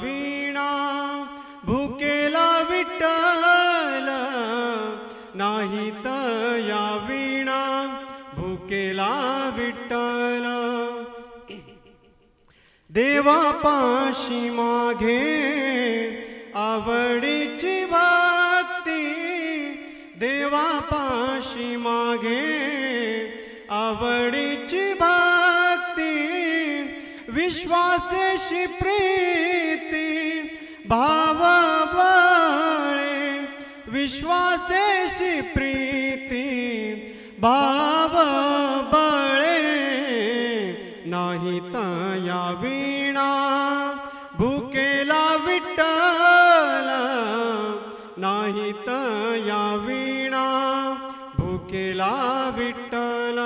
वीणा भुकेला विठ्ठल नाही तया वीणा भुकेला विठ्ठल देवापाशी मागे आवडीची भक्ती देवापाशी मागे आवडीची भक्ती विश्वासेशी प्रीती भाव बळे विश्वासेशी प्रीती भाव बळे नाही तया वीणा भुकेला विठ्ठल नाही तया वीणा भुकेला विठ्ठल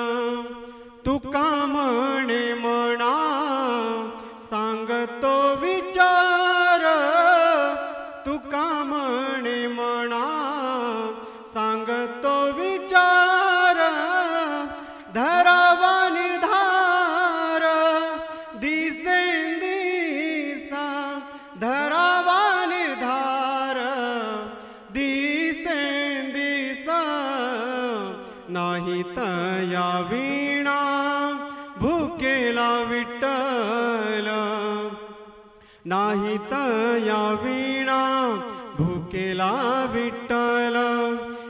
तुका म्हणे म्हणा सांगतो विचार तुका म्हणे म्हणा सांगतो विचार धरावा निर्धार दिसेंदिसा धरावा निर्धार दिसेंदिसा नाही तया वीणा भुकेला विठ्ठल नाही तया वीणा भुकेला विठ्ठल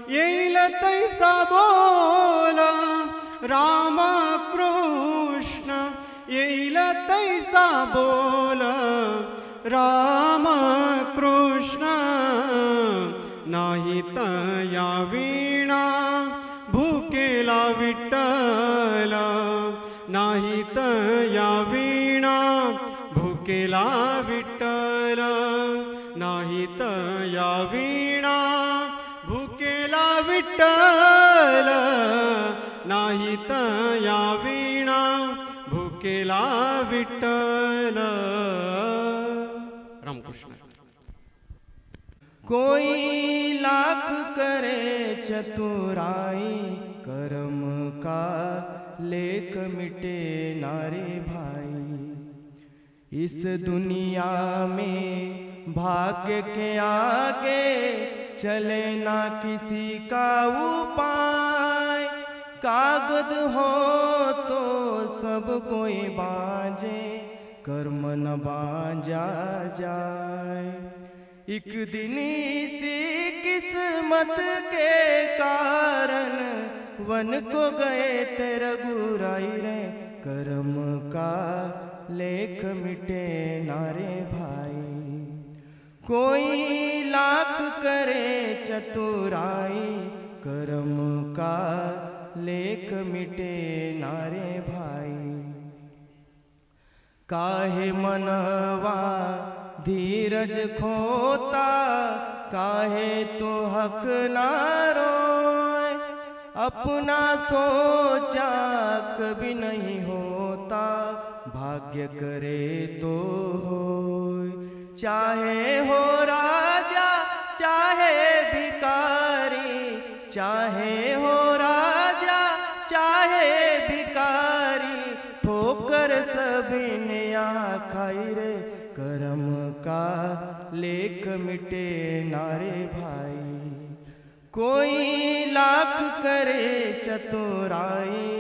येईल तैसा बोल राम कृष्ण येईल तैसा बोल राम कृष्ण नाही तया वीणा भुकेला विठ्ठल नाही तया वीणा भुकेला विठ्ठल नाही तया वीणा भुकेला विठ्ठल नाही तया वीणा भुकेला विठ्ठल रामकृष्ण कोई लाख करे चतुराई कर्म का लेख मिटे नारे भाई इस दुनिया में भाग्य के आगे चले ना किसी का उपाय कागज हो तो सब कोई बाजे कर्म न बाजा जाए एक दिन सी किस्मत के कारण वन को गए तेरा गुराई रे कर्म का लेख मिटे नारे भाई कोई लाख करे चतुराई कर्म का लेख मिटे नारे भाई काहे मनवा धीरज खोता काहे तो हक ना रोए अपना सोचा कभी नहीं होता भाग्य करे तो होए चाहे हो राजा चाहे भिकारी चाहे हो राजा चाहे भिकारी ठोकर सभी ने खाई रे कर्म का लेख मिटे नारे भाई कोई लाख करे चतुराई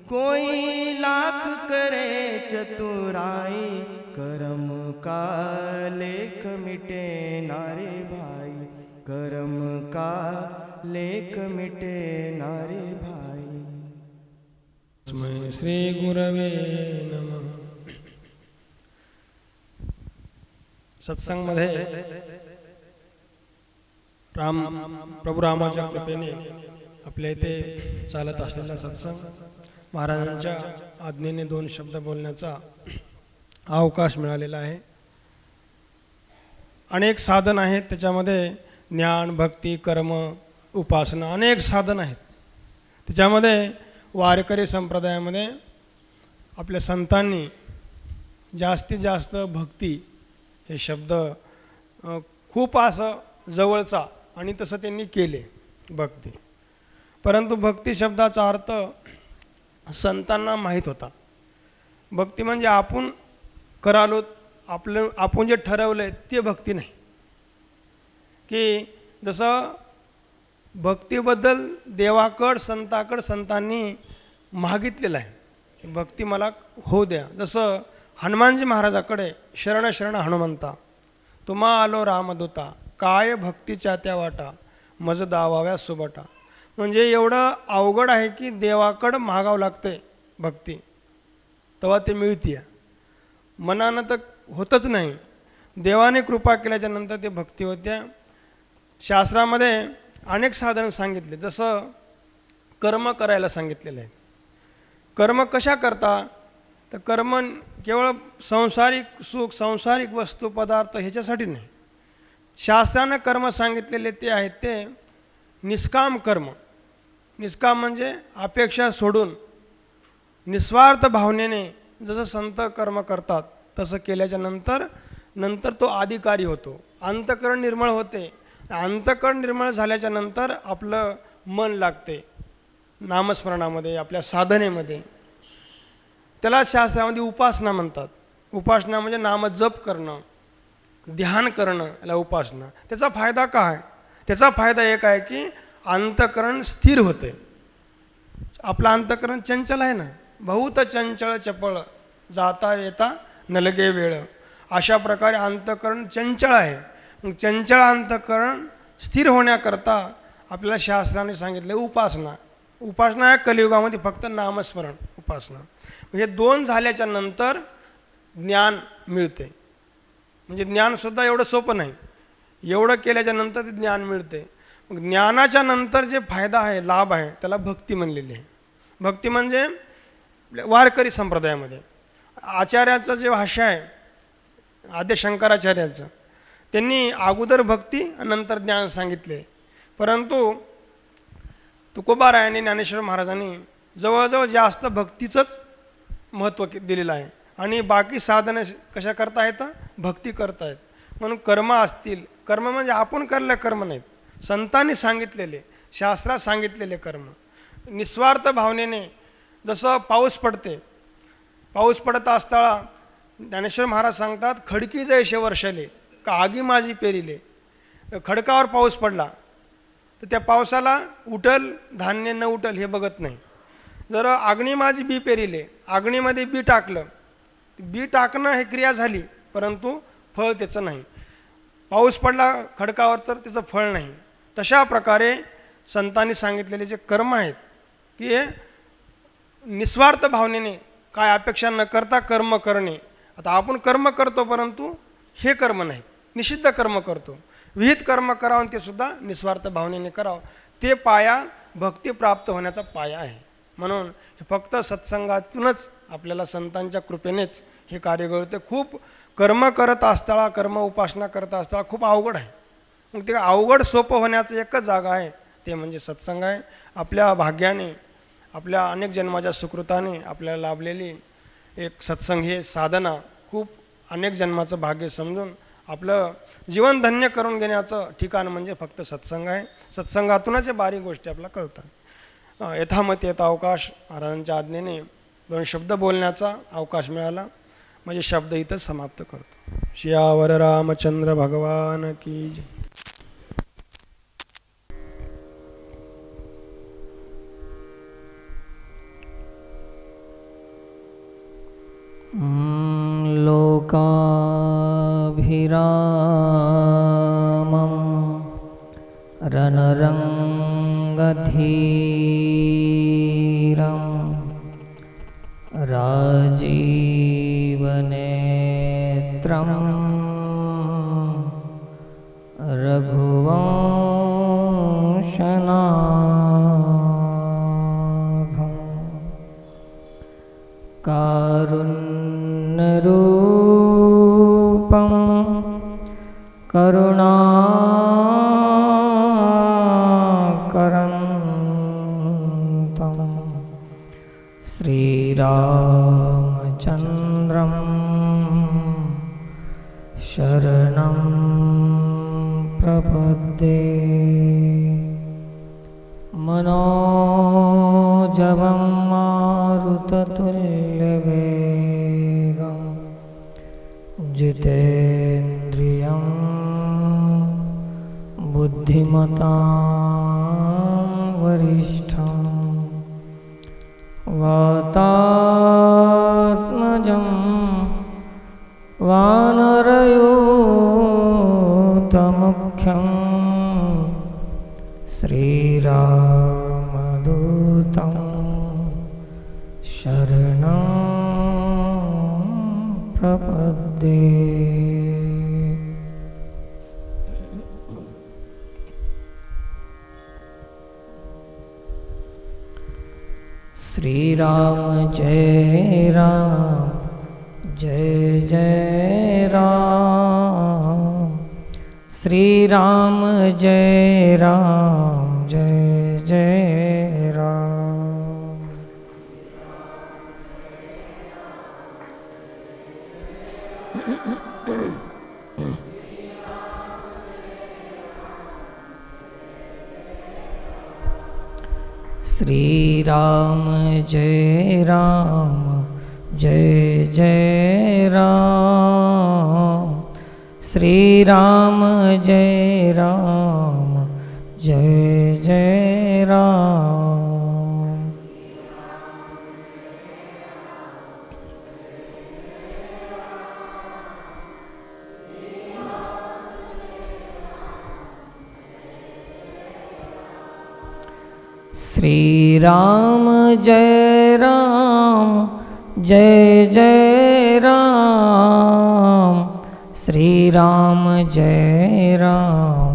कोई लाख करे चतुराई कर्म का लेख मिटे नारे भाई कर्म का लेख मिटे नारे भाई श्री गुरवे नमः सत्संगमध्ये प्रभू रामाच्या कृपेने आपल्या इथे चालत असलेला सत्संग महाराजांच्या आज्ञेने 2 शब्द बोलण्याचा अवकाश मिळालेला आहे. अनेक साधन आहेत त्याच्यामध्ये ज्ञान भक्ती कर्म उपासना अनेक साधन आहेत. त्याच्यामध्ये वारकरी संप्रदायामध्ये आपल्या संतांनी जास्तीत जास्त भक्ती हे शब्द खूप असं जवळचा आणि तसं त्यांनी केले भक्ती. परंतु भक्ती शब्दाचा अर्थ संतांना माहीत होता. भक्ती म्हणजे आपण करालो आपण जे ठरवलं आहे ते भक्ती नाही. की जसं भक्तीबद्दल देवाकड संतांनी मागितलेलं आहे, भक्ती मला होऊ द्या. जसं हनुमानजी महाराजाकडे शरण शरण हनुमंता, तुम्हा आलो रामदूता, काय भक्तीच्या त्या वाटा, मज दावाव्या सुबटा. म्हणजे एवढं अवघड आहे की देवाकडं मागावं लागतंय भक्ती, तेव्हा ते मिळते. मनानं तर होतच नाही, देवाने कृपा केल्याच्या नंतर ते भक्ती होत्या. शास्त्रामध्ये अनेक साधनं सांगितले, जसं कर्म करायला सांगितलेलं आहे. कर्म कशा करता, तर कर्म केवळ सांसारिक सुख, सांसारिक वस्तू पदार्थ ह्याच्यासाठी नाही. शास्त्रानं कर्म सांगितलेले ते आहेत ते निष्काम कर्म. निष्काम म्हणजे अपेक्षा सोडून निस्वार्थ भावनेने जसं संत कर्म करतात तसं केल्याच्या नंतर तो अधिकारी होतो, अंतःकरण निर्मळ होते. अंतःकरण निर्मळ झाल्याच्या नंतर आपलं मन लागते नामस्मरणामध्ये, आपल्या साधनेमध्ये. त्याला शास्त्रामध्ये उपासना म्हणतात. उपासना म्हणजे नाम जप करणं, ध्यान करणं, याला उपासना. त्याचा फायदा काय? त्याचा फायदा एक आहे की अंतःकरण स्थिर होते. आपलं अंतःकरण चंचल आहे ना, बहुत चंचल चपळ, जाता येता नलगे वेळ. अशा प्रकारे अंतःकरण चंचल आहे. मग चंचल अंतःकरण स्थिर होण्याकरता आपल्याला शास्त्राने सांगितले उपासना. उपासना या कलियुगामध्ये फक्त नामस्मरण उपासना. म्हणजे दोन झाल्याच्या नंतर ज्ञान मिळते. म्हणजे ज्ञानसुद्धा एवढं सोपं नाही, एवढं केल्याच्या नंतर ते ज्ञान मिळते. मग ज्ञानाच्या नंतर जे फायदा आहे, लाभ आहे, त्याला भक्ती म्हणलेली आहे. भक्ती म्हणजे वारकरी संप्रदायामध्ये आचार्याचं जे भाष्य आहे, आद्य शंकराचार्याचं, त्यांनी अगोदर भक्ती नंतर ज्ञान सांगितले. परंतु तुकोबारायांनी, ज्ञानेश्वर महाराजांनी जवळजवळ जास्त भक्तीचंच महत्त्व दिलेलं आहे. आणि बाकी साधने कशा करता येतं, भक्ती करता येत. म्हणून कर्म असतील, कर्म म्हणजे आपण केलेले कर्म नाहीत, संतांनी सांगितलेले, शास्त्रात सांगितलेले कर्म निस्वार्थ भावनेने. जसं पाऊस पडते, पाऊस पडत असताना ज्ञानेश्वर महाराज सांगतात, खडकी जैसे वर्षले का आगी माझी पेरिले. खडकावर पाऊस पडला तर त्या पावसाला उठल धान्य न उठल हे बघत नाही. जर अग्नी माझी बी पेरिले, अग्नीमध्ये बी टाकलं, बी टाकणं हे क्रिया झाली, परंतु फळ त्याचं नाही. पाऊस पडला खडकावर तर त्याचं फळ नाही. तशा प्रकारे संतांनी सांगितलेले जे कर्म आहेत की हे निस्वार्थ भावनेने, काय अपेक्षा न करता कर्म करणे. आता आपण कर्म करतो, परंतु हे कर्म नाहीत, निषिद्ध कर्म करतो. विहित कर्म करावं, ते सुद्धा निस्वार्थ भावनेने करावं. ते पाया भक्ती प्राप्त होण्याचा पाया आहे. म्हणून हे फक्त सत्संगातूनच आपल्याला संतांच्या कृपेनेच हे कार्य घडते. खूप कर्म करत असताना, कर्म उपासना करत असताना खूप अवघड आहे. मग ते अवघड सोपं होण्याचं एकच जागा आहे, ते म्हणजे सत्संग आहे. आपल्या भाग्याने, आपल्या अनेक जन्माच्या सुकृताने आपल्याला लाभलेली एक सत्संग हे साधना खूप अनेक जन्माचं भाग्य समजून आपलं जीवन धन्य करून घेण्याचं ठिकाण म्हणजे फक्त सत्संग आहे. सत्संगातूनच हे बारीक गोष्टी आपल्याला कळतात. यथामती येता अवकाश, महाराजांच्या आज्ञेने 2 शब्द बोलण्याचा अवकाश मिळाला, म्हणजे शब्द इथंच समाप्त करतो. सियावर रामचंद्र भगवान की जय. लोकाभिरामं रणरङ्गधीरं राजीवनेत्रं रघुवंशनाथं कारुण्यरूपं करुणाकरन्तं श्रीरामचन्द्रं शरणं प्रपद्ये. मनोजवं मारुततुल्यवेगं जितेन्द्रियं जितेन्द्रियं बुद्धिमतां वरिष्ठं वातात्मजं वानरयूथमुख्यं श्रीरामदूतं शरणं प्रपद्ये। श्रीराम जय राम जय जय राम, श्रीराम जय राम जय जय राम। श्रीराम जय राम जय जय राम, श्रीराम जय राम जय जय राम। श्रीराम जय राम जय जय राम, श्रीराम जय राम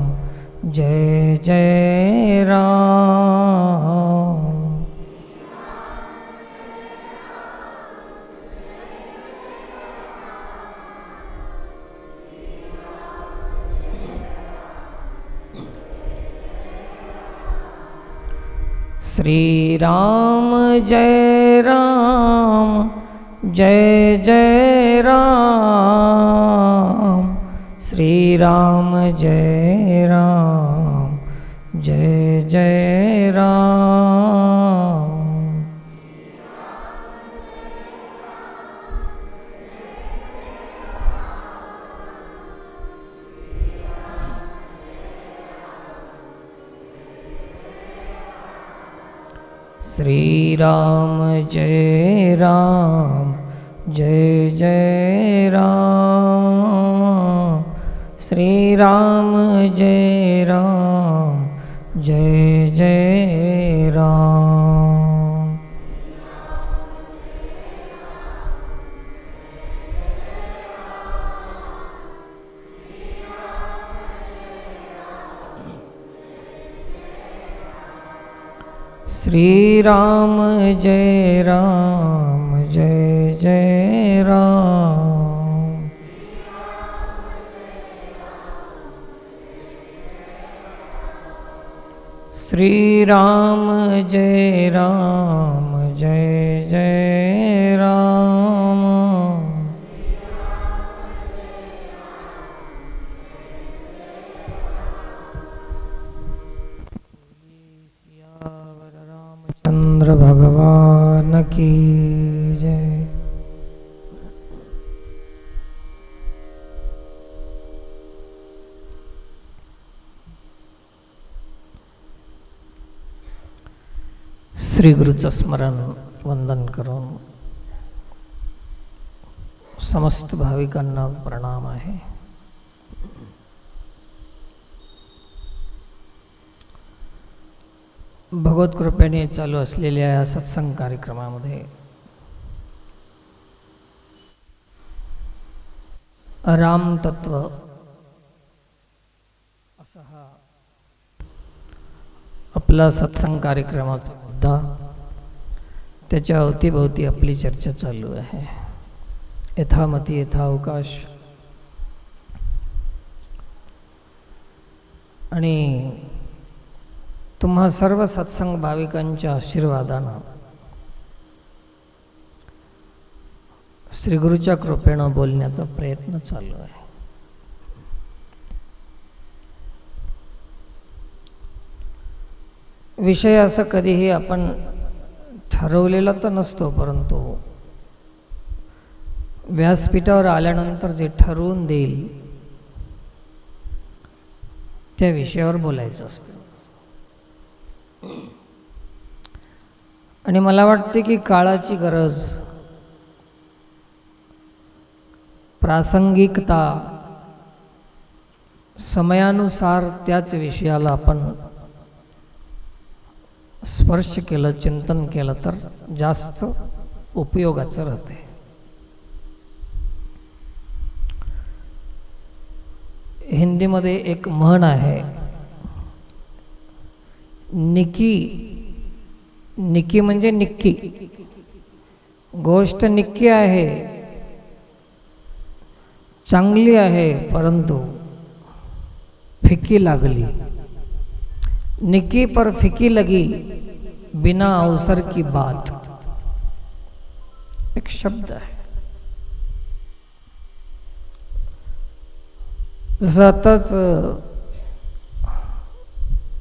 जय जय राम। श्रीराम जय राम जय जय राम, श्रीराम जय राम जय जय राम। श्रीराम जय राम जय जय राम, श्रीराम जय राम जय जय राम। श्रीराम जय राम जय जय राम। श्रीराम जय राम जय जय राम। चंद्र भगवान की जय। श्री गुरुचं स्मरण वंदन करून समस्त भाविकांना प्रणाम आहे। भगवत कृपेने चालू असलेल्या या सत्संग कार्यक्रमामध्ये राम तत्व असा हा आपला सत्संग कार्यक्रमाचा मुद्दा, त्याच्या अवतीभोवती आपली चर्चा चालू आहे। यथामती यथावकाश आणि तुम्हा सर्व सत्संग भाविकांच्या आशीर्वादानं श्री गुरुच्या कृपेनं बोलण्याचा प्रयत्न चालू आहे। विषय असं कधीही आपण ठरवलेला तर नसतो, परंतु व्यासपीठावर आल्यानंतर जे ठरवून देईल त्या विषयावर बोलायचं असतं. आणि मला वाटते की काळाची गरज, प्रासंगिकता, समयानुसार त्याच विषयाला आपण स्पर्श केलं, चिंतन केलं तर जास्त उपयोगाचं राहते. हिंदीमध्ये एक म्हण आहे, निकी. निकी म्हणजे निक्की. गोष्ट निक्की आहे, चांगली आहे, परंतु फिकी लागली. निकी पर फिकी लगी, बिना अवसर की बात. एक शब्द आहे. जसं आताच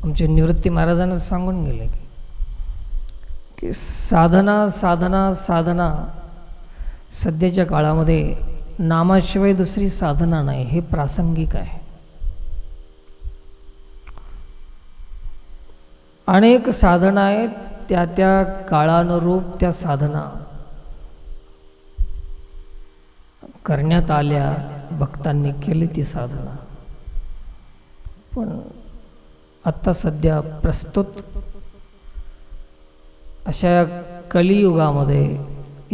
आमचे निवृत्ती महाराजांना सांगून गेले की साधना साधना साधना, सध्याच्या काळामध्ये नामाशिवाय दुसरी साधना नाही, हे प्रासंगिक आहे. अनेक साधना आहेत, त्या त्या काळानुरूप त्या साधना करण्यात आल्या, भक्तांनी केली ती साधना. पण आत्ता सध्या प्रस्तुत अशा कलियुगामध्ये,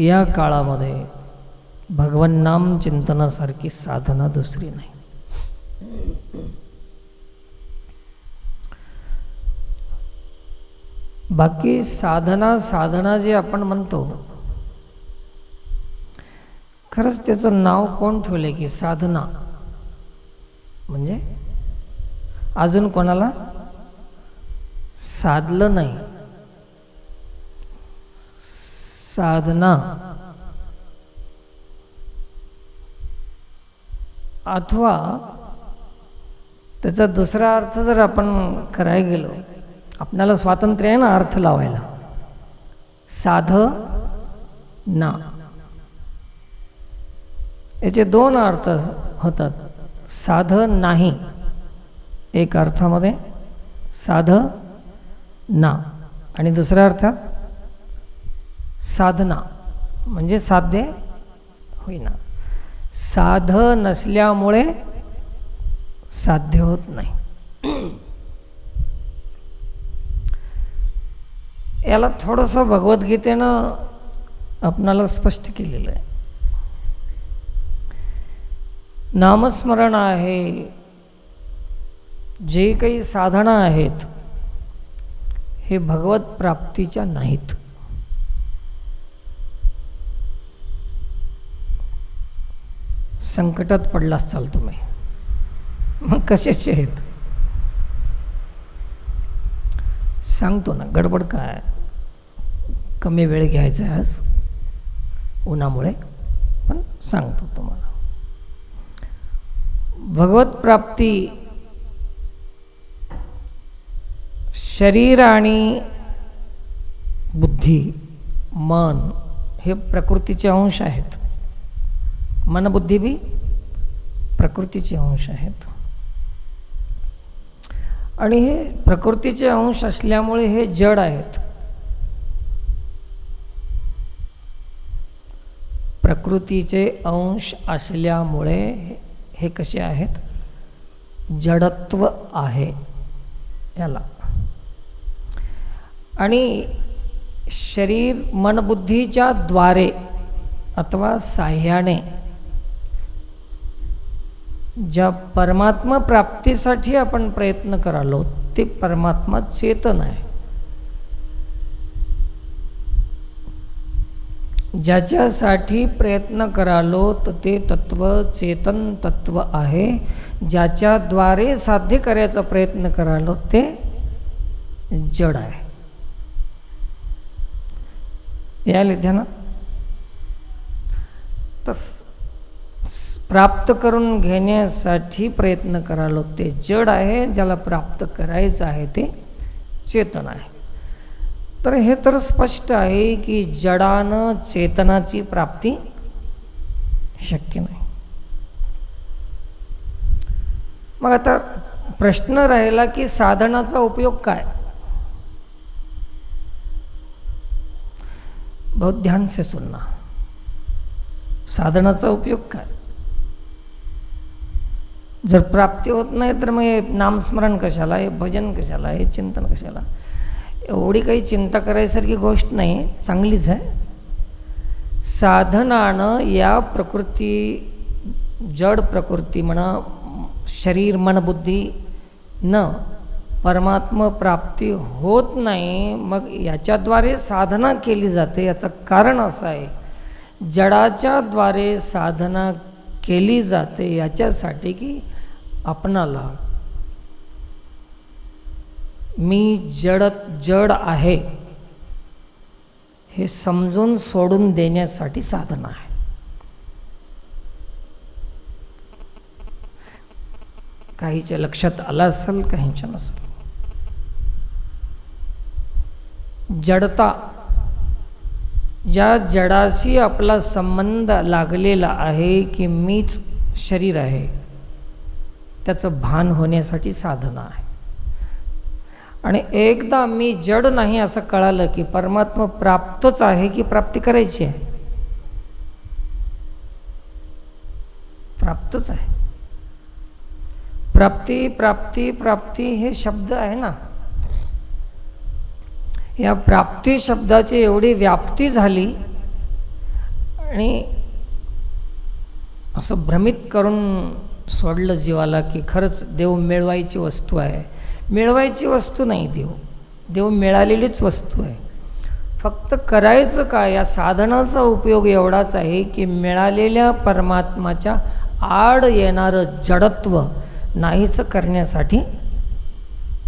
या काळामध्ये भगवान नाम चिंतनासारखी साधना दुसरी नाही. बाकी साधना साधना जे आपण म्हणतो, खरंच त्याचं नाव कोण ठेवले की साधना म्हणजे अजून कोणाला साधलं नाही. साधना अथवा त्याचा दुसरा अर्थ जर आपण करायला गेलो, आपल्याला स्वातंत्र्य आहे ना अर्थ लावायला. साधना याचे दोन अर्थ होतात. साध नाही एक अर्थामध्ये, साधना, आणि दुसऱ्या अर्थात साधना म्हणजे साध्य होईना. साध नसल्यामुळे साध्य होत नाही. याला थोडंसं भगवद्गीतेनं आपणाला स्पष्ट केलेलं आहे. नामस्मरण आहे, जे काही साधना आहेत, हे भगवत प्राप्तीच्या नाहीत. संकटात पडलाच चालतो मी, मग कशाचे आहेत सांगतो ना. गडबड काय, कमी वेळ घ्यायचा आहे आज उन्हामुळे, पण सांगतो तुम्हाला. भगवत प्राप्ती शरीर आणि बुद्धी, मन हे प्रकृतीचे अंश आहेत. मन बुद्धी भी प्रकृतीचे अंश आहेत. आणि हे प्रकृतीचे अंश असल्यामुळे हे जड आहेत. प्रकृतीचे अंश असल्यामुळे हे कसे आहेत, जडत्व आहे याला. आणि शरीर मनबुद्धीच्या द्वारे अथवा साह्याने ज्या परमात्मा प्राप्तीसाठी आपण प्रयत्न करालो, ते परमात्मा चेतन आहे. ज्याच्यासाठी प्रयत्न करालो तर ते तत्व चेतन तत्व आहे. ज्याच्याद्वारे साध्य करायचा प्रयत्न करालो ते जड आहे. यायला ध्यानात. तर प्राप्त करून घेण्यासाठी प्रयत्न करालो ते जड आहे, ज्याला प्राप्त करायचं आहे ते चेतन आहे. तर हे तर स्पष्ट आहे की जडानं चेतनाची प्राप्ती शक्य नाही. मग आता प्रश्न राहिला की साधनाचा उपयोग काय. बहुत ध्यान से सुनना. साधनाचा उपयोग काय. जर प्राप्ती होत नाही तर मग हे नामस्मरण कशाला, हे भजन कशाला, हे चिंतन कशाला. एवढी काही चिंता करायसारखी गोष्ट नाही, चांगलीच आहे. साधनानं या प्रकृती, जड प्रकृती म्हणा, शरीर मन बुद्धी न परमात्मा प्राप्ती होत नाही. मग याच्याद्वारे साधना केली जाते. याचं कारण असं आहे, जडाच्या द्वारे साधना केली जाते याच्यासाठी की आपणाला मी जड आहे हे समजून सोडून देण्यासाठी साधना आहे. काहीच्या लक्षात आलं असेल, काहींच्या नसेल. जडता, ज्या जडाशी आपला संबंध लागलेला आहे की मीच शरीर आहे, त्याचं भान होण्यासाठी साधना आहे. आणि एकदा मी जड नाही असं कळालं की परमात्मा प्राप्तच आहे की प्राप्ती करायची आहे. प्राप्तच आहे. प्राप्ती प्राप्ती प्राप्ती हे शब्द आहे ना, या प्राप्ती शब्दाची एवढी व्याप्ती झाली आणि असं भ्रमित करून सोडलं जीवाला की खरंच देव मिळवायची वस्तू आहे. मिळवायची वस्तू नाही देव, देव मिळालेलीच वस्तू आहे. फक्त करायचं काय, या साधनाचा उपयोग एवढाच आहे की मिळालेल्या परमात्माच्या आड येणारं जडत्व नाहीच करण्यासाठी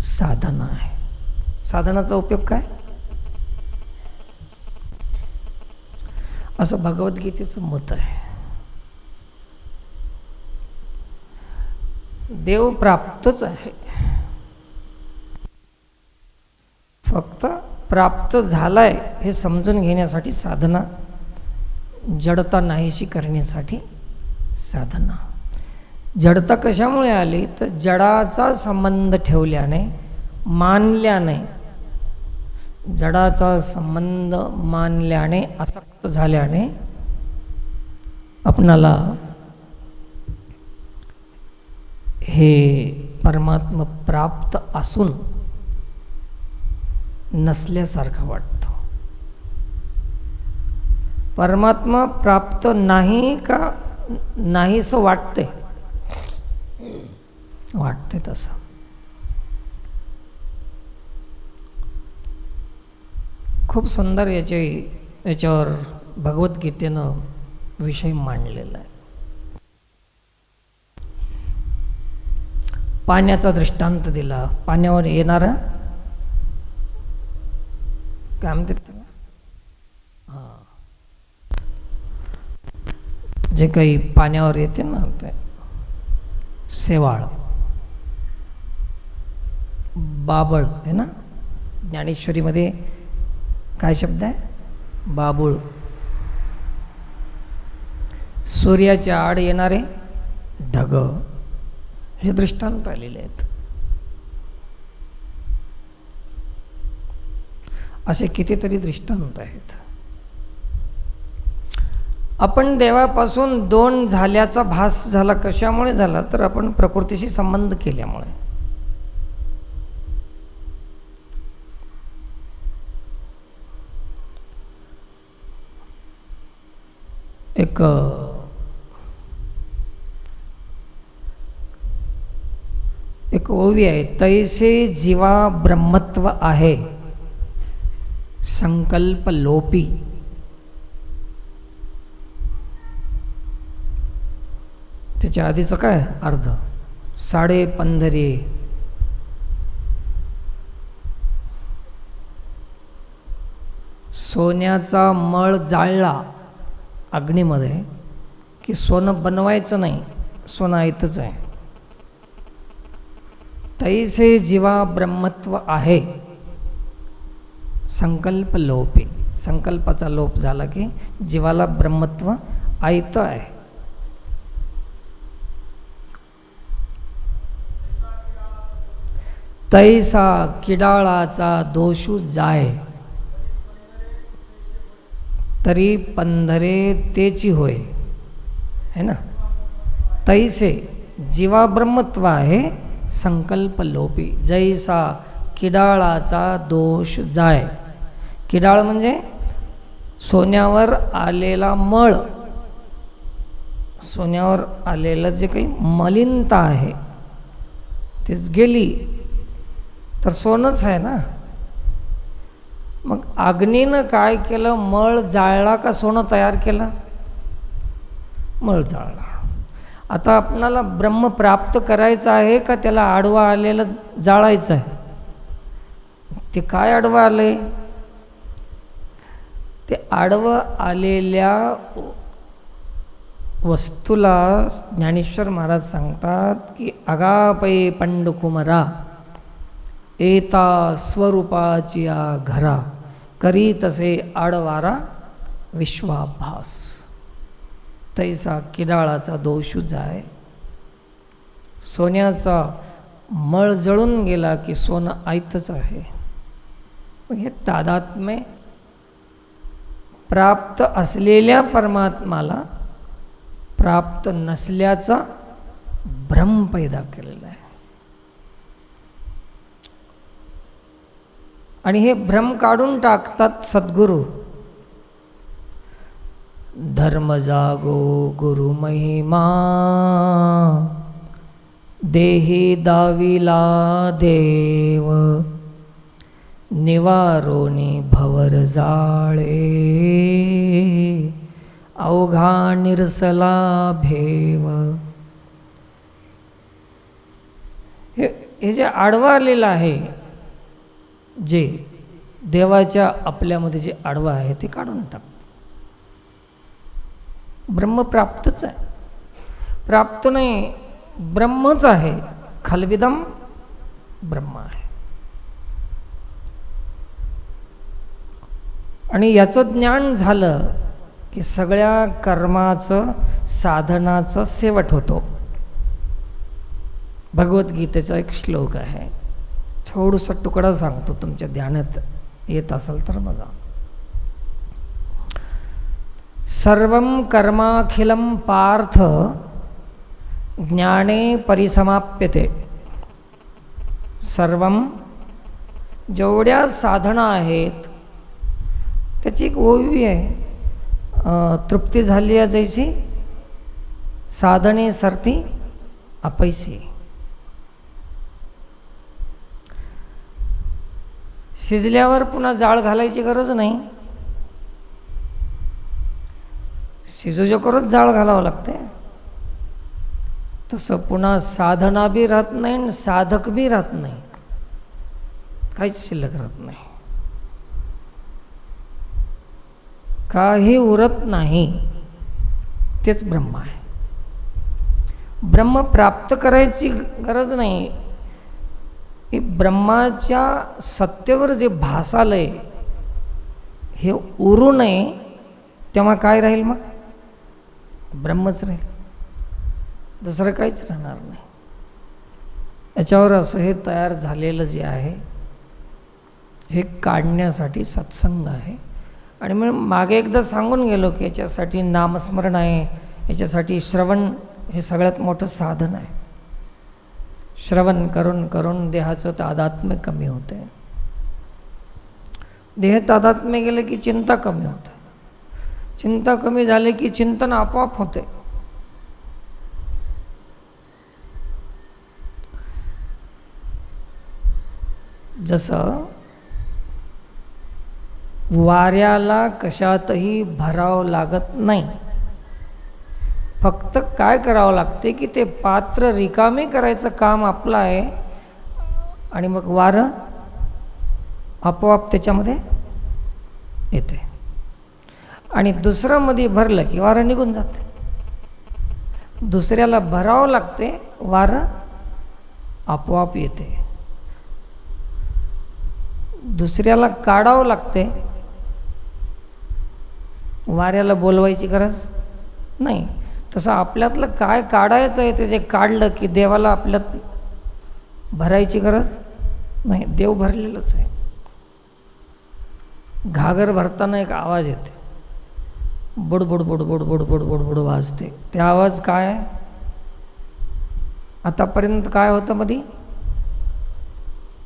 साधना आहे. साधनाचा उपयोग काय, असं भगवद्गीतेचं मत आहे. देव प्राप्तच आहे, फक्त प्राप्त झालाय हे समजून घेण्यासाठी साधना, जडता नाहीशी करण्यासाठी साधना. जडता कशामुळे आली तर जडाचा संबंध ठेवल्याने, मानल्याने, जडाचा संबंध मानल्याने, आसक्त झाल्याने आपणाला हे परमात्मा प्राप्त असून नसल्यासारखं वाटतं. परमात्मा प्राप्त नाही का नाहीसं वाटते, वाटते तसं. खूप सुंदर याच्यावर भगवद्गीतेनं विषय मांडलेला आहे. पाण्याचा दृष्टांत दिला. पाण्यावर येणारा काय म्हणतात त्याला, जे काही पाण्यावर येते ना ते शेवाळ, बाबळ आहे ना. ज्ञानेश्वरीमध्ये काय शब्द आहे, बाबूळ. सूर्याच्या आड येणारे ढग, हे दृष्टांत आलेले आहेत. असे कितीतरी दृष्टांत आहेत. आपण देवापासून दोन झाल्याचा भास झाला. कशामुळे झाला तर आपण प्रकृतीशी संबंध केल्यामुळे. एक ओवी आहे, तैसे जीवा ब्रह्मत्व आहे संकल्प लोपी. त्याच्या आधीचं काय अर्ध, 15.5 सोन्याचा मळ जाळला अग्नीमध्ये की सोनं बनवायचं नाही, सोनं आयतच आहे. तैसे जीवा ब्रह्मत्व आहे संकल्प लोपी. संकल्पाचा लोप झाला की जीवाला ब्रह्मत्व आयतं आहे, तैसा किडाळाचा दोषू जाय, तरी पंधरे तेची होय, है ना. तैसे जीवा ब्रह्मत्व आहे, संकल्प लोपी. जैसा किडाळाचा दोष जाय. किडाळ म्हणजे सोन्यावर आलेला मळ, सोन्यावर आलेलं जे काही मलिनता आहे तेच गेली तर सोनंच आहे ना. मग अग्नीनं काय केलं, मळ जाळला का सोनं तयार केलं? मळ जाळला. आता आपणाला ब्रह्म प्राप्त करायचं आहे का त्याला आडवा आलेलं जाळायचं आहे? ते काय आडवं आलंय? ते आडवं आलेल्या वस्तूला ज्ञानेश्वर महाराज सांगतात की अगापै पंडकुमरा एता स्वरूपाची घरा, करी तसे आडवारा विश्वाभास. तैसा किडाळाचा दोष जाय. सोन्याचा मळ जळून गेला की सोनं आयतच आहे. मग हे तादात्म्य प्राप्त असलेल्या परमात्माला प्राप्त नसल्याचा भ्रम पैदा केलेला आहे. आणि हे भ्रम काढून टाकतात सद्गुरू. धर्म जागो गुरु महिमा, देही दाविला देव, निवारोनी भवर जाळे, अवघा निरसला भेव. हे जे आडवं आलेलं आहे, जे देवाच्या आपल्यामध्ये जे आडवं आहे ते काढून टाक. ब्रह्म प्राप्तच आहे. प्राप्त नाही, ब्रह्मच आहे. खलविदम ब्रह्म आहे. आणि याचं ज्ञान झालं की सगळ्या कर्माचं साधनाचं शेवट होतो. भगवद्गीतेचा एक श्लोक आहे, थोडासा तुकडा सांगतो, तुमच्या ध्यानात येत असेल तर बघा. सर्वं कर्माखिलं पार्थ ज्ञाने परिसमाप्यते. सर्वं जेवढ्या साधना आहेत त्याची एक ओवी आहे, तृप्ती झाली आहे जैसी साधने सरती अपैसी. शिजल्यावर पुन्हा जाळ घालायची गरज नाही, शिजूजोकरच जाळ घालावं लागते. तसं पुन्हा साधना बी राहत नाही आणि साधक बी राहत नाही, काहीच शिल्लक राहत नाही, काही उरत नाही. तेच ब्रह्म आहे. ब्रह्म प्राप्त करायची गरज नाही. हे ब्रह्माच्या सत्तेवर जे भासालय हे उरू नये, तेव्हा काय राहील? मग ब्रह्मच राहील, दुसरं काहीच राहणार नाही. याच्यावर असं हे तयार झालेलं जे आहे हे काढण्यासाठी सत्संग आहे. आणि मी मागे एकदा सांगून गेलो की याच्यासाठी नामस्मरण आहे, याच्यासाठी श्रवण हे सगळ्यात मोठं साधन आहे. श्रवण करून करून देहाचं तादात्म्य कमी होते. देह तादात्म्य गेले की चिंता कमी होते. चिंता कमी झाली की चिंतन आपोआप होते. जसं वाऱ्याला कशातही भराव लागत नाही, फक्त काय करावं लागते की ते पात्र रिकामे करायचं काम आपलं आहे, आणि मग वारं आपोआप त्याच्यामध्ये येते. आणि दुसरं मध्ये भरलं की वारं निघून जाते. दुसऱ्याला भरावं लागते, वारं आपोआप येते. दुसऱ्याला काढावं लागते, वाऱ्याला बोलवायची गरज नाही. तसं आपल्यातलं काय काढायचं आहे ते जे काढलं की देवाला आपल्यात भरायची गरज नाही, देव भरलेलंच आहे. घागर भरताना एक आवाज येते, बुडबुड बुडबुड बुडबुड बुडबुड वाजते. ते आवाज काय आहे? आतापर्यंत काय होतं? मध्ये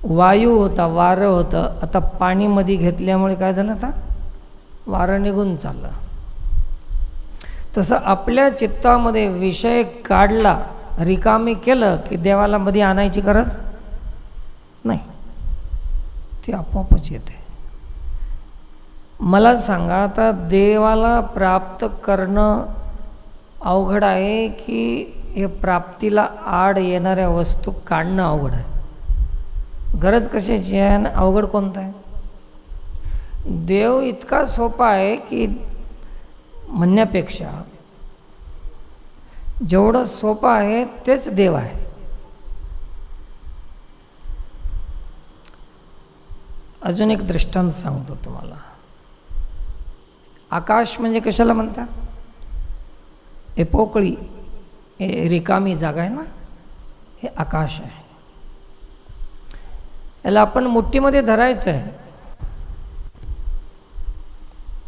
वायू होता, वारं होतं. आता पाणी मध्ये घेतल्यामुळे काय झालं? आता वारं निघून चाललं. तसं आपल्या चित्तामध्ये विषय काढला, रिकामी केलं की देवाला मध्ये आणायची गरज नाही, ती आपोआपच येते. मला सांगा, आता देवाला प्राप्त करणं अवघड आहे की हे प्राप्तीला आड येणाऱ्या वस्तू काढणं अवघड आहे? गरज कशाची आहे आणि अवघड कोणतं आहे? देव इतका सोपा आहे की म्हणण्यापेक्षा जेवढं सोपं आहे तेच देव आहे. अजून एक दृष्टांत सांगतो तुम्हाला. आकाश म्हणजे कशाला म्हणतात? हे पोकळी, हे रिकामी जागा आहे ना, हे आकाश आहे. याला आपण मुठीमध्ये धरायचं आहे.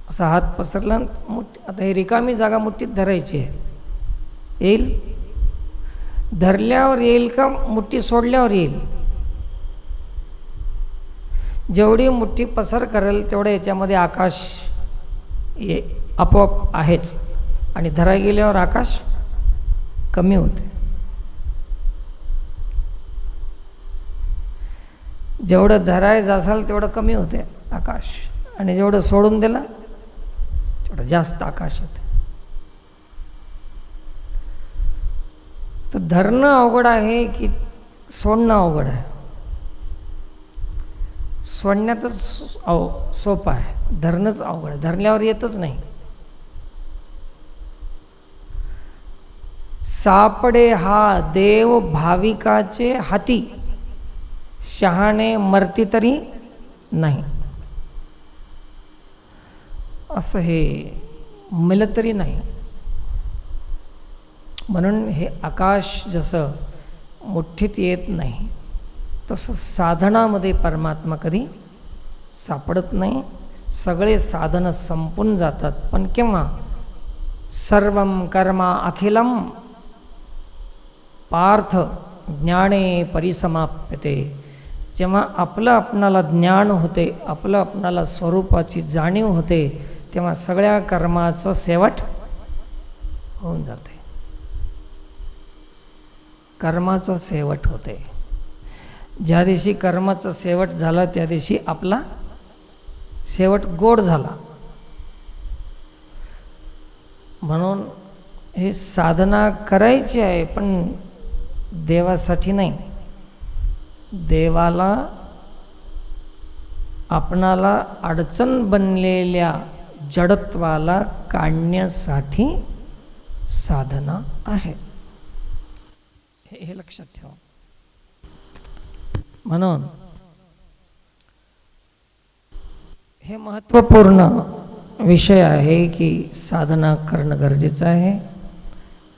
असा हात पसरला, आता ही रिकामी जागा मुठीत धरायची आहे. येईल? धरल्यावर येईल का मुठी सोडल्यावर येईल? जेवढी मुठी पसर करेल तेवढं याच्यामध्ये आकाश आपोआप आहेच, आणि धराय गेल्यावर आकाश कमी होते. जेवढं धरायचं असाल तेवढं कमी होते आकाश, आणि जेवढं सोडून दिलं तेवढं जास्त आकाश येते. तर धरणं अवघड आहे की सोडणं अवघड आहे? सोडण्यातच सोपं आहे, धरणंच अवघड आहे. धरल्यावर येतच नाही. सापडे हा देव भाविकाचे हाती, शहाणे मरती तरी नाही. असं हे मिळत तरी नाही. म्हणून हे आकाश जसं मुठीत येत नाही, तसं साधनामध्ये परमात्मा कधी सापडत नाही. सगळे साधनं संपून जातात, पण केव्हा? सर्वं कर्मा अखिलम पार्थ ज्ञाने परिसमाप्यते. जेव्हा आपलं आपणाला ज्ञान होते, आपलं आपणाला स्वरूपाची जाणीव होते, तेव्हा सगळ्या कर्माचं शेवट होऊन जाते. कर्माचं शेवट होते. ज्या दिवशी कर्माचं शेवट झाला त्या दिवशी आपला शेवट गोड झाला. म्हणून हे साधना करायची आहे, पण देवासाठी नाही. देवाला आपणाला अडचण बनलेल्या जडत्वाला काढण्यासाठी साधना आहे, हे लक्षात ठेवा. म्हणून हे महत्त्वपूर्ण विषय आहे की साधना करणं गरजेचं आहे.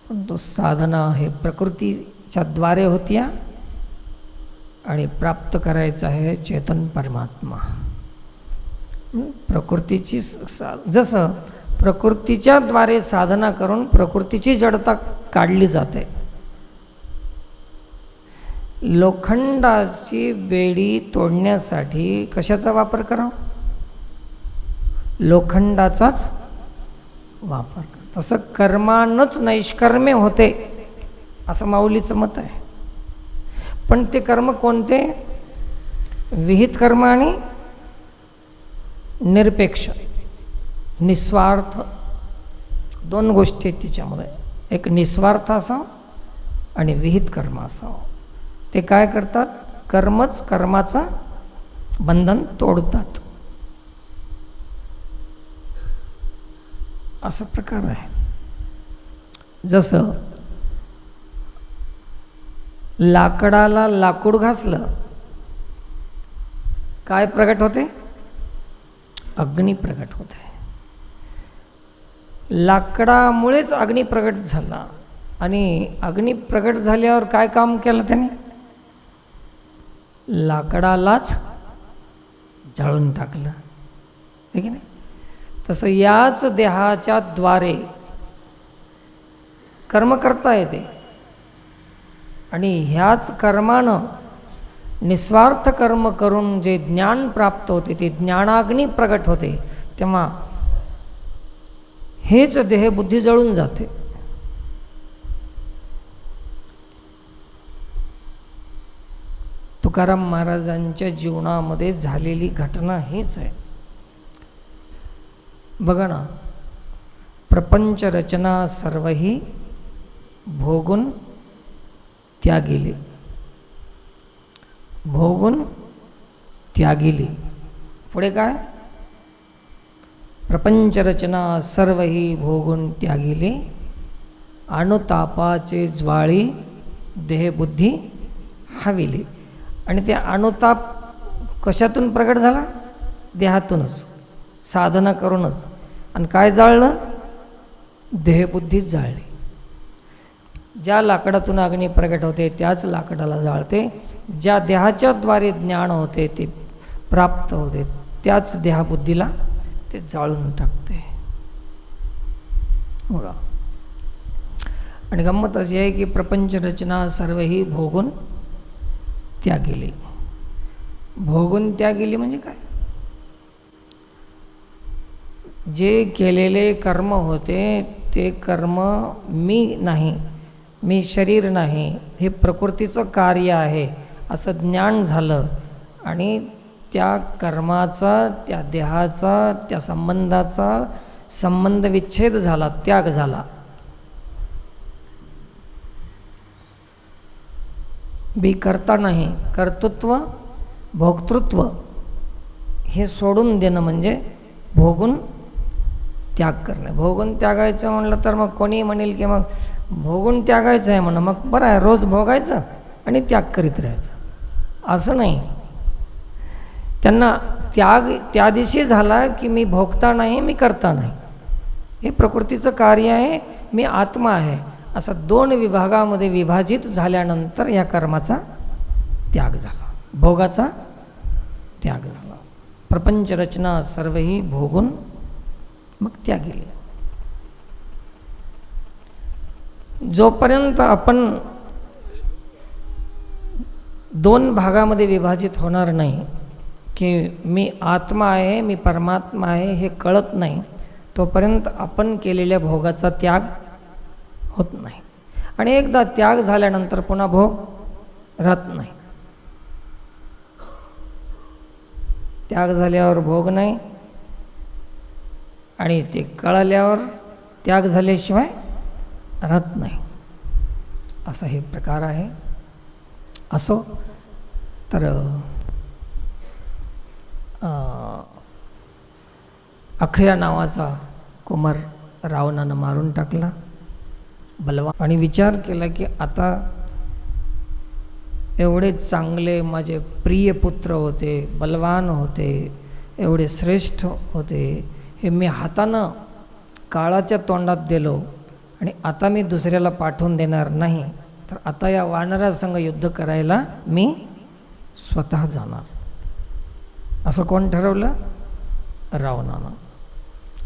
पण तो साधना हे प्रकृतीच्या द्वारे होत्या, आणि प्राप्त करायचं आहे चेतन परमात्मा. प्रकृतीची जसं प्रकृतीच्या द्वारे साधना करून प्रकृतीची जडता काढली जाते. लोखंडाची बेडी तोडण्यासाठी कशाचा वापर करावा? लोखंडाचाच वापर. तसं कर्मानच नैष्कर्म्य होते असं माऊलीचं मत आहे. पण ते कर्म कोणते? विहित कर्म आणि निरपेक्ष, निस्वार्थ, दोन गोष्टी आहेत तिच्यामध्ये. एक निस्वार्थ असावं आणि विहित कर्म असावं. ते काय करतात? कर्मच कर्माचं बंधन तोडतात. असा प्रकार आहे. जसं लाकडाला लाकूड घासलं काय प्रगट होते? अग्नी प्रगट होते. लाकडामुळेच अग्नी प्रगट झाला, आणि अग्नी प्रगट झाल्यावर काय काम केलं त्याने? लाकडालाच जाळून टाकलं, आहे की नाही? तसं याच देहाच्या द्वारे कर्म करता येते आणि ह्याच कर्मानं निस्वार्थ कर्म करून जे ज्ञान प्राप्त होते ते ज्ञानाग्नी प्रगट होते, तेव्हा हेच देहबुद्धी जळून जाते. तुकाराम महाराजांच्या जीवनामध्ये झालेली घटना हेच आहे. बघा ना, प्रपंच रचना सर्वही भोगून त्यागिली, भोगून त्यागिली. पुढे काय? प्रपंच रचना सर्वही भोगून त्यागिली, अनुतापाचे ज्वाळी देहबुद्धी हविली. आणि ते अनुताप कशातून प्रगट झाला? देहातूनच, साधना करूनच. आणि काय जाळलं? देहबुद्धीच जाळली. ज्या लाकडातून अग्नी प्रगट होते त्याच लाकडाला जाळते. ज्या देहाच्या द्वारे ज्ञान होते ते प्राप्त होते त्याच देहाबुद्धीला ते जाळून टाकते. बघा, आणि गंमत अशी आहे की प्रपंच रचना सर्वही भोगून त्यागिली. भोगून त्यागिली म्हणजे काय? जे केलेले कर्म होते ते कर्म मी नाही, मी शरीर नाही, हे प्रकृतीचं कार्य आहे असं ज्ञान झालं आणि त्या कर्माचा, त्या देहाचा, त्या संबंधाचा संबंध विच्छेद झाला, त्याग झाला. मी करता नाही, कर्तृत्व भोक्तृत्व हे सोडून देणं म्हणजे भोगून त्याग करणे. भोगून त्यागायचं म्हणलं तर मग कोणी म्हणेल की मग भोगून त्यागायचं आहे म्हणा, मग बरं आहे, रोज भोगायचं आणि त्याग करीत राहायचं. असं नाही. त्यांना त्याग त्या दिवशी झाला की मी भोगता नाही, मी करता नाही, हे प्रकृतीचं कार्य आहे, मी आत्मा आहे, असं दोन विभागामध्ये विभाजित झाल्यानंतर या कर्माचा त्याग झाला, भोगाचा त्याग झाला. प्रपंच रचना सर्वही भोगून मग त्यागिली. जोपर्यंत आपण दोन भागामध्ये विभाजित होणार नाही की मी आत्मा आहे, मी परमात्मा आहे हे कळत नाही, तोपर्यंत आपण केलेल्या भोगाचा त्याग होत नाही. आणि एकदा त्याग झाल्यानंतर पुन्हा भोग राहत नाही. त्याग झाल्यावर भोग नाही आणि ते कळल्यावर त्याग झाल्याशिवाय राहत नाही, असा हे प्रकार आहे. असो तर अखया नावाचा कुमार रावणानं मारून टाकला बलवान, आणि विचार केला की आता एवढे चांगले माझे प्रिय पुत्र होते, बलवान होते, एवढे श्रेष्ठ होते, हे मी हातानं काळाच्या तोंडात दिलो आणि आता मी दुसऱ्याला पाठवून देणार नाही, तर आता या वानरासंग युद्ध करायला मी स्वतः जाणार, असं कोण ठरवलं? रावणानं.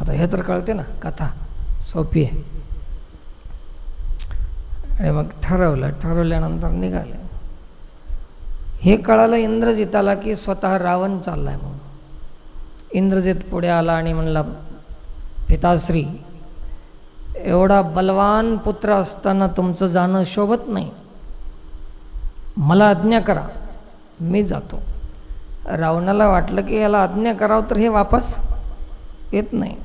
आता हे तर कळते ना, कथा सोपी आहे. आणि मग ठरवल्यानंतर निघाले. हे कळालं इंद्रजिताला की स्वतः रावण चाललाय म्हणून. इंद्रजित पुढे आला आणि म्हणला, पिताश्री, एवढा बलवान पुत्र असताना तुमचं जाणं शोभत नाही, मला आज्ञा करा, मी जातो. रावणाला वाटलं की याला आज्ञा करावं तर हे वापस येत नाही,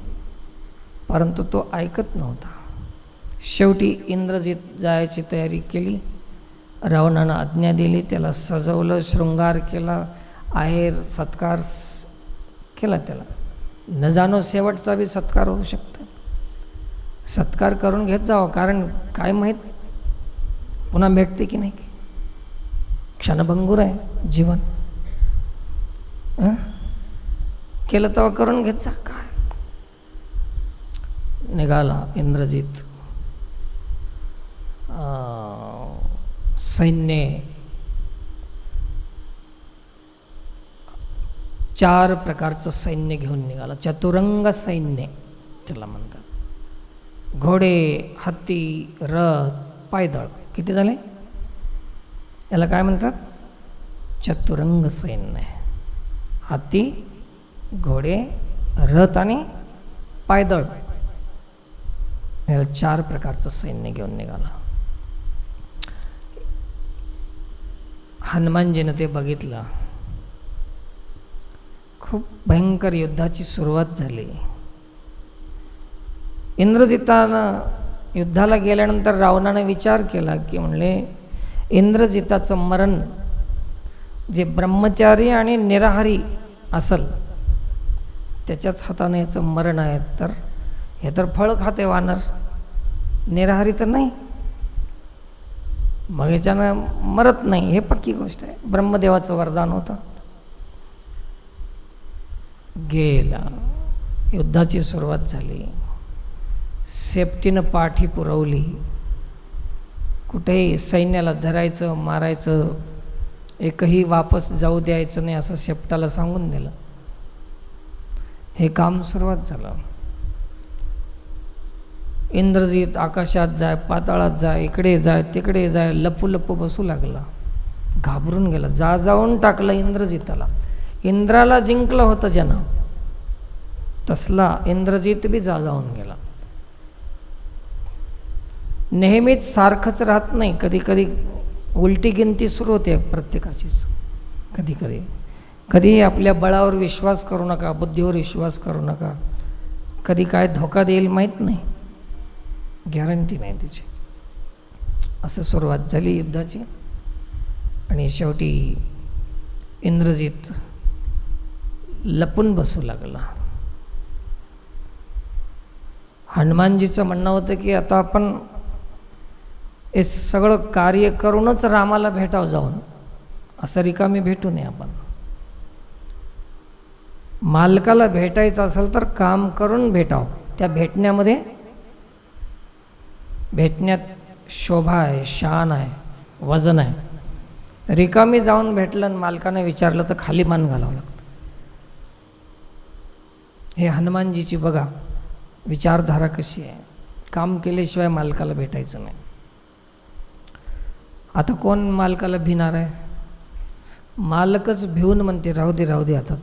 परंतु तो ऐकत नव्हता. शेवटी इंद्रजित जायची तयारी केली. रावणानं आज्ञा दिली, त्याला सजवलं, शृंगार केला, आहेर सत्कार केला. त्याला न जाणो शेवटचा बी सत्कार होऊ शकतो. सत्कार करून घेत जावं, कारण काय माहीत पुन्हा भेटते की नाही. क्षणभंगूर आहे जीवन. केलं तेव्हा करून घेत जा. काय निघाला इंद्रजित. सैन्य 4 प्रकारचं सैन्य घेऊन निघाला. चतुरंग सैन्य त्याला म्हणतात. घोडे, हत्ती, रथ, पायदळ. किती झाले? याला काय म्हणतात? चतुरंग सैन्य. हत्ती, घोडे, रथ आणि पायदळ. याला 4 प्रकारचं सैन्य घेऊन निघाला. हनुमानजीनं ते बघितलं. खूप भयंकर युद्धाची सुरुवात झाली. इंद्रजितानं युद्धाला गेल्यानंतर रावणाने विचार केला की म्हणले इंद्रजिताचं मरण जे ब्रह्मचारी आणि निराहारी असल त्याच्याच हाताने याचं मरण आहे. तर हे तर फळ खाते वानर, निराहारी तर नाही, मग याच्यानं मरत नाही, हे पक्की गोष्ट आहे. ब्रह्मदेवाचं वरदान होतं. गेला. युद्धाची सुरुवात झाली. सेफ्टीनं पाठी पुरवली. कुठेही सैन्याला धरायचं, मारायचं, एकही वापस जाऊ द्यायचं नाही असं शेपटाला सांगून दिलं. हे काम सुरुवात झालं. इंद्रजित आकाशात जाय, पाताळात जाय, इकडे जाय, तिकडे जाय, लपू लपू बसू लागला. घाबरून गेला. जाऊन टाकलं इंद्रजिताला. इंद्राला जिंकलं होतं ज्यानं, तसला इंद्रजित बी जाऊन गेला. नेहमीच सारखंच राहत नाही. कधी कधी उलटी गिनती सुरू होते प्रत्येकाचीच. कधी आपल्या बळावर विश्वास करू नका, बुद्धीवर विश्वास करू नका. कधी काय धोका देईल माहीत नाही, गॅरंटी नाही त्याची. असं सुरुवात झाली युद्धाची. आणि शेवटी इंद्रजित लपून बसू लागला. हनुमानजीचं म्हणणं होतं की आता आपण हे सगळं कार्य करूनच रामाला भेटावं जाऊन, असं रिकामी भेटू नये आपण. मालकाला भेटायचं असेल तर काम करून भेटावं. त्या भेटण्यात शोभा आहे, शान आहे, वजन आहे. रिकामी जाऊन भेटलं आणि मालकाने विचारलं तर खाली मान घालावं लागतं. हे हनुमानजीची बघा विचारधारा कशी आहे. काम केल्याशिवाय मालकाला भेटायचं नाही. आता कोण मालकाला भिणार आहे? मालकच भिवून म्हणते राहू दे आता,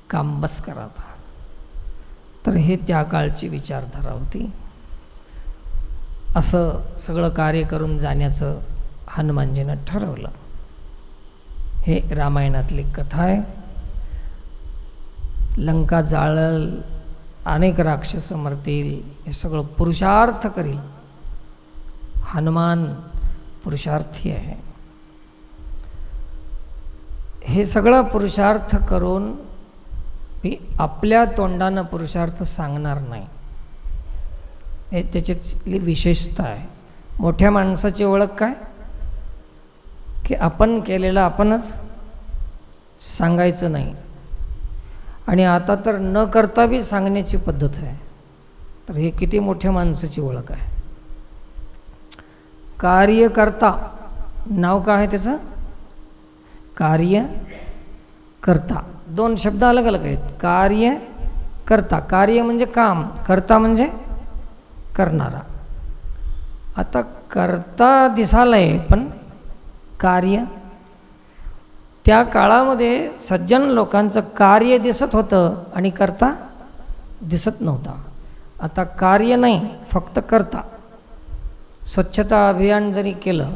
काम बस करा आता. तर हे त्या काळची विचारधारा होती. असं सगळं कार्य करून जाण्याचं हनुमानजीनं ठरवलं. हे रामायणातली कथा आहे. लंका जाळल, अनेक राक्षस मरतील, हे सगळं पुरुषार्थ करील. हनुमान पुरुषार्थी आहे. हे सगळं पुरुषार्थ करून मी आपल्या तोंडानं पुरुषार्थ सांगणार नाही. हे त्याच्यातली विशेषता आहे. मोठ्या माणसाची ओळख काय? की आपण केलेलं आपणच सांगायचं नाही. आणि आता तर न करता बी सांगण्याची पद्धत आहे. तर हे किती मोठ्या माणसाची ओळख आहे. कार्यकर्ता नाव काय आहे त्याचं? कार्यकर्ता. 2 शब्द अलग अलग आहेत. कार्यकर्ता, कार्य म्हणजे काम, कर्ता म्हणजे करणारा. आता कर्ता दिसालय पण कार्य, त्या काळामध्ये सज्जन लोकांचं कार्य दिसत होतं आणि कर्ता दिसत नव्हता. आता कार्य नाही, फक्त कर्ता. स्वच्छता अभियान जरी केलं,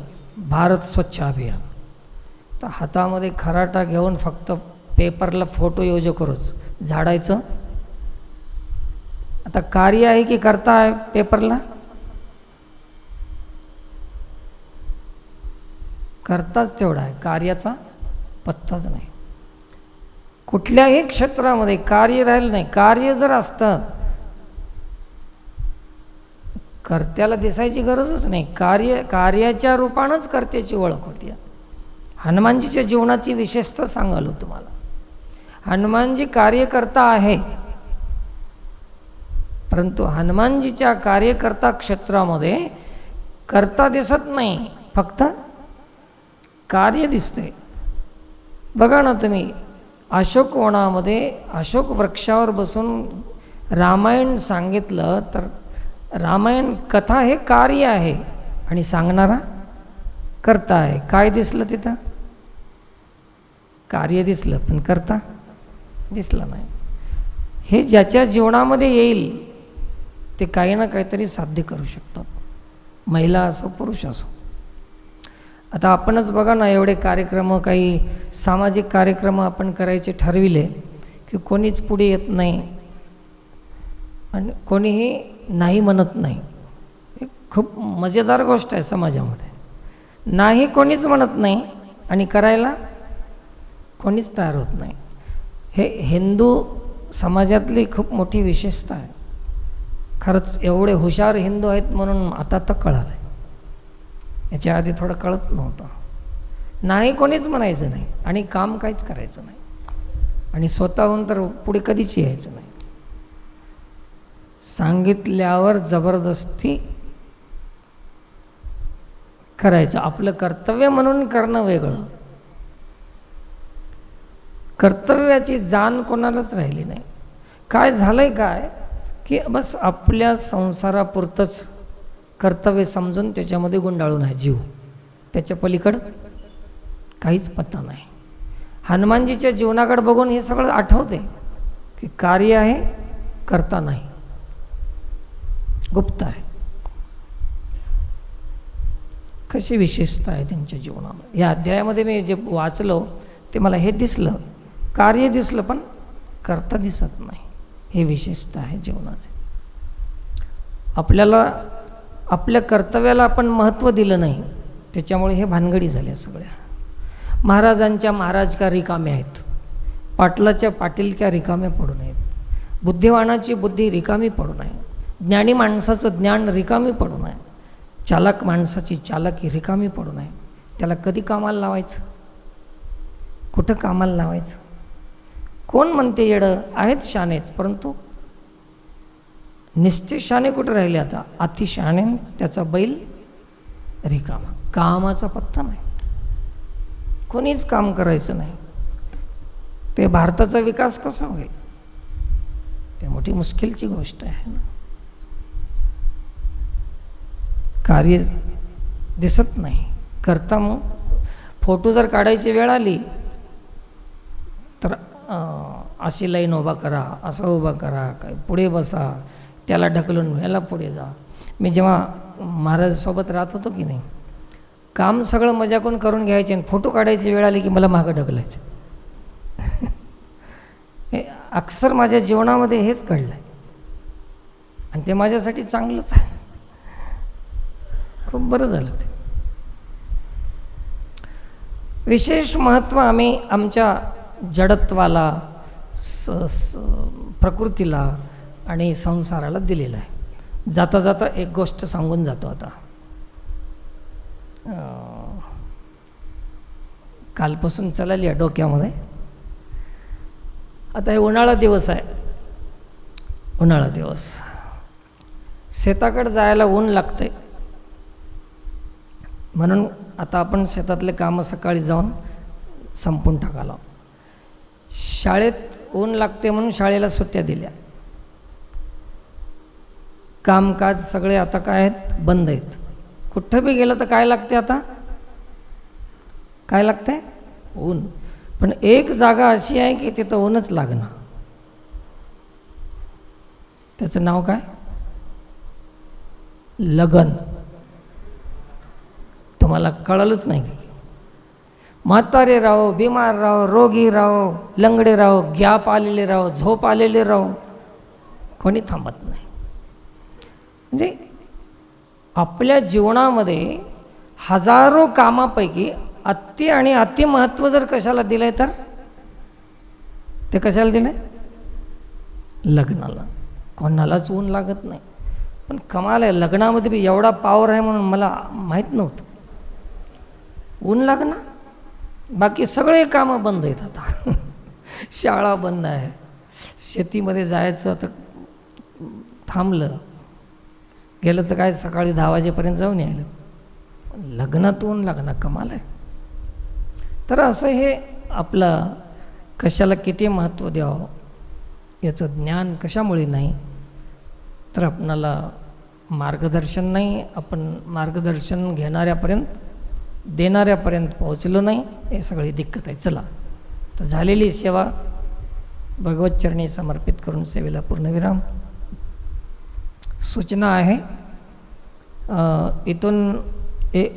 भारत स्वच्छ अभियान, तर हातामध्ये खराटा घेऊन फक्त पेपरला फोटो योज करूच झाडायचं. आता कार्य आहे की कर्ता आहे पेपरला? कर्ताच तेवढा आहे, कार्याचा पत्ताच नाही. कुठल्याही क्षेत्रामध्ये कार्य राहिलं नाही. कार्य जर असतं, कर्त्याला दिसायची गरजच नाही. कार्याच्या रूपानंच कर्त्याची ओळख होती. हनुमानजीच्या जीवनाची विशेषता सांगालो तुम्हाला. हनुमानजी कार्यकर्ता आहे, परंतु हनुमानजीच्या कार्यकर्ता क्षेत्रामध्ये कर्ता दिसत नाही, फक्त कार्य दिसते. बघा ना तुम्ही, अशोक वनामध्ये अशोक वृक्षावर बसून रामायण सांगितलं तर रामायण कथा हे कार्य आहे आणि सांगणारा कर्ता आहे. काय दिसलं तिथं? कार्य दिसलं, पण कर्ता दिसला नाही. हे ज्याच्या जीवनामध्ये येईल ते काही ना काहीतरी साध्य करू शकतात, महिला असो पुरुष असो. आता आपणच बघा ना, एवढे कार्यक्रम, काही सामाजिक कार्यक्रम आपण करायचे ठरविले की कोणीच पुढे येत नाही आणि कोणीही नाही म्हणत नाही. ही खूप मजेदार गोष्ट आहे समाजामध्ये. नाही कोणीच म्हणत नाही आणि करायला कोणीच तयार होत नाही. हे हिंदू समाजातली खूप मोठी विशेषता आहे. खरंच एवढे हुशार हिंदू आहेत म्हणून आता तर कळालं आहे. याच्या आधी थोडं कळत नव्हतं. नाही कोणीच म्हणायचं नाही आणि काम काहीच करायचं नाही आणि स्वतःहून तर पुढे कधीच यायचं नाही. सांगितल्यावर जबरदस्ती करायचं. आपलं कर्तव्य म्हणून करणं वेगळं. कर्तव्याची जाण कोणालाच राहिली नाही. काय झालंय काय की बस आपल्या संसारापुरतंच कर्तव्य समजून त्याच्यामध्ये गुंडाळून आहे जीव. त्याच्या पलीकडं काहीच पत्ता नाही. हनुमानजीच्या जीवनाकडे बघून हे सगळं आठवते की कार्य आहे, कर्ता नाही, गुप्त आहे. कशी विशेषता आहे त्यांच्या जीवनामध्ये. या अध्यायामध्ये मी जे वाचलो ते मला हे दिसलं, कार्य दिसलं पण कर्ता दिसत नाही. हे विशेषता आहे जीवनाचे. आपल्याला आपल्या कर्तव्याला आपण महत्त्व दिलं नाही, त्याच्यामुळे हे भानगडी झाल्या सगळ्या. महाराजांच्या महाराज का रिकाम्या आहेत, पाटलाच्या पाटीलक्या रिकाम्या पडू नयेत, बुद्धिवानाची बुद्धी रिकामी पडू नये, ज्ञानी माणसाचं ज्ञान रिकामी पडू नये, चालाक माणसाची चालाकी रिकामी पडू नये. त्याला कधी कामाला लावायचं, कुठं कामाला लावायचं? कोण म्हणते येडं? आहेत शानेच, परंतु निस्ते शाने कुठं राहिले आता? अतिशहाणे त्याचा बैल रिकामा. कामाचा पत्ता नाही, कोणीच काम करायचं नाही. ते भारताचा विकास कसा होईल? ते मोठी मुश्किलची गोष्ट आहे ना. कार्य दिसत नाही, करता. मग फोटो जर काढायची वेळ आली तर अशी लाईन उभा करा, असं उभा करा, काय पुढे बसा, त्याला ढकलून ह्याला पुढे जा. मी जेव्हा महाराजांसोबत राहत होतो की नाही, काम सगळं मजाकून करून घ्यायचे आणि फोटो काढायची वेळ आली की मला मागं ढकलायचं. हे अक्सर माझ्या जीवनामध्ये हेच घडलं आहे आणि ते माझ्यासाठी चांगलंच आहे. खूप बरं झालं ते. विशेष महत्त्व आम्ही आमच्या जडत्वाला, प्रकृतीला आणि संसाराला दिलेलं आहे. जाता जाता एक गोष्ट सांगून जातो. आता कालपासून चालली आहे डोक्यामध्ये. आता हे उन्हाळा दिवस आहे. उन्हाळा दिवस, शेताकडे जायला ऊन लागतंय म्हणून आता आपण शेतातले कामं सकाळी जाऊन संपून टाकायला. शाळेत ऊन लागते म्हणून शाळेला सुट्ट्या दिल्या. कामकाज सगळे आता काय आहेत? बंद आहेत. कुठं बी गेलं तर काय लागते आता? काय लागते? ऊन. पण एक जागा अशी आहे की तिथं ऊनच लागणं. त्याचं नाव काय? लगन. तुम्हाला कळलंच नाही की म्हातारे राहो, बिमार राहो, रोगी राहो, लंगडे राहो, गॅप आलेले राहो, झोप आलेले राहो, कोणी थांबत नाही. म्हणजे आपल्या जीवनामध्ये हजारो कामापैकी अति आणि अतिमहत्त्व जर कशाला दिलं आहे तर ते कशाला दिलं आहे? लग्नाला. कोणालाच ऊन लागत नाही. पण कमाल आहे, लग्नामध्ये बी एवढा पावर आहे म्हणून मला माहीत नव्हतं. ऊन लागणं, बाकी सगळे कामं बंद आहेत आता. शाळा बंद आहे, शेतीमध्ये जायचं तर थांबलं, गेलं तर काय सकाळी 10 वाजेपर्यंत जाऊन यायला. लग्नात ऊन लागणं कमाल आहे. तर असं हे आपलं कशाला किती महत्त्व द्यावं याचं ज्ञान कशामुळे नाही, तर आपणाला मार्गदर्शन नाही, आपण मार्गदर्शन घेणाऱ्यापर्यंत देणाऱ्यापर्यंत पोहोचलो नाही, हे सगळी दिक्कत आहे. चला तर झालेली सेवा भगवतचरणी समर्पित करून सेवेला पूर्णविराम. सूचना आहे, इथून हे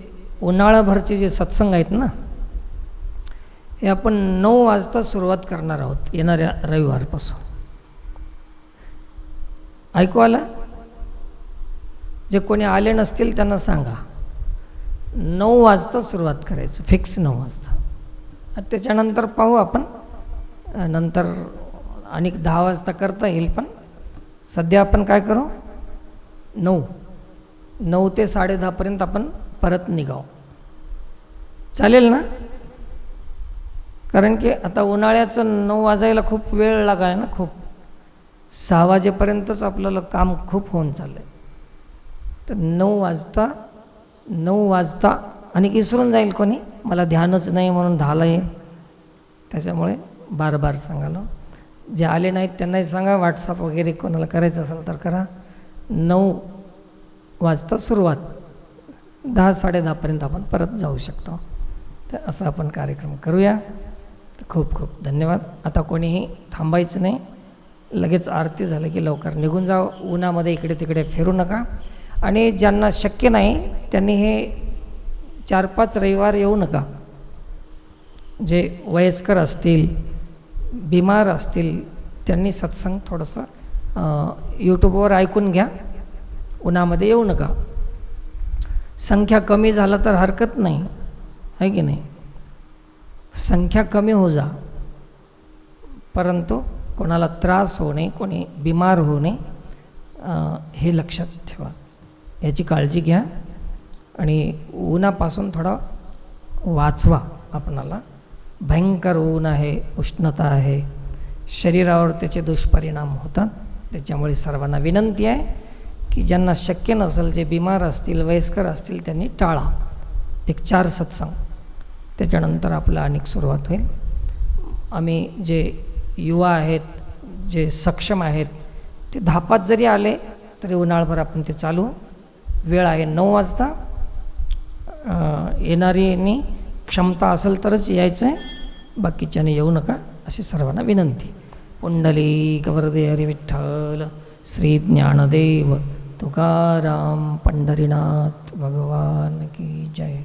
उन्हाळाभरचे जे सत्संग आहेत ना, हे आपण 9 वाजता सुरुवात करणार आहोत येणाऱ्या रविवारपासून. ऐकू आलं? जे कोणी आले नसतील त्यांना सांगा 9 वाजता सुरुवात करायचं, फिक्स 9 वाजता. त्याच्यानंतर पाहू आपण, नंतर आणि 10 वाजता करता येईल, पण सध्या आपण काय करू, 9 ते 10:30 आपण परत निघावं. चालेल ना? कारण की आता उन्हाळ्याचं 9 वाजायला खूप वेळ लागाय ना, खूप 6 वाजेपर्यंतच आपल्याला काम खूप होऊन चाललं आहे. तर 9 वाजता आणि विसरून जाईल कोणी, मला ध्यानच नाही म्हणून 10ला येईल. त्याच्यामुळे बार सांगालो, जे आले नाहीत त्यांनाही सांगा, व्हॉट्सअप वगैरे कोणाला करायचं असेल तर करा. 9 वाजता सुरुवात, 10-10:30 आपण परत जाऊ शकतो. तर असं आपण कार्यक्रम करूया. तर खूप खूप धन्यवाद. आता कोणीही थांबायचं नाही, लगेच आरती झालं की लवकर निघून जावं. उन्हामध्ये इकडे तिकडे फिरू नका. आणि ज्यांना शक्य नाही त्यांनी हे 4-5 रविवार येऊ नका. जे वयस्कर असतील, बिमार असतील, त्यांनी सत्संग थोडंसं यूट्यूबवर ऐकून घ्या, उन्हामध्ये येऊ नका. संख्या कमी झाला तर हरकत नाही, आहे की नाही? संख्या कमी हो जा, परंतु कोणाला त्रास होऊ नये, कोणी बिमार होऊ नये, हे लक्षात ठेवा, याची काळजी घ्या. आणि उन्हापासून थोडा वाचवा आपणाला. भयंकर ऊन आहे, उष्णता आहे, शरीरावर त्याचे दुष्परिणाम होतात. त्याच्यामुळे सर्वांना विनंती आहे की ज्यांना शक्य नसेल, जे बिमार असतील, वयस्कर असतील, त्यांनी टाळा. एक 4 सत्संग, त्याच्यानंतर आपलं अनेक सुरुवात होईल. आम्ही जे युवा आहेत, जे सक्षम आहेत, ते 10-5 जरी आले तरी उन्हाळभर आपण ते चालू. वेळ आहे 9 वाजता. येणाऱ्यांनी क्षमता असेल तरच यायचं आहे, बाकीच्याने येऊ नका, अशी सर्वांना विनंती. पुंडलिक वरदे हरी विठ्ठल, श्री ज्ञानदेव तुकाराम पंढरीनाथ भगवान की जय.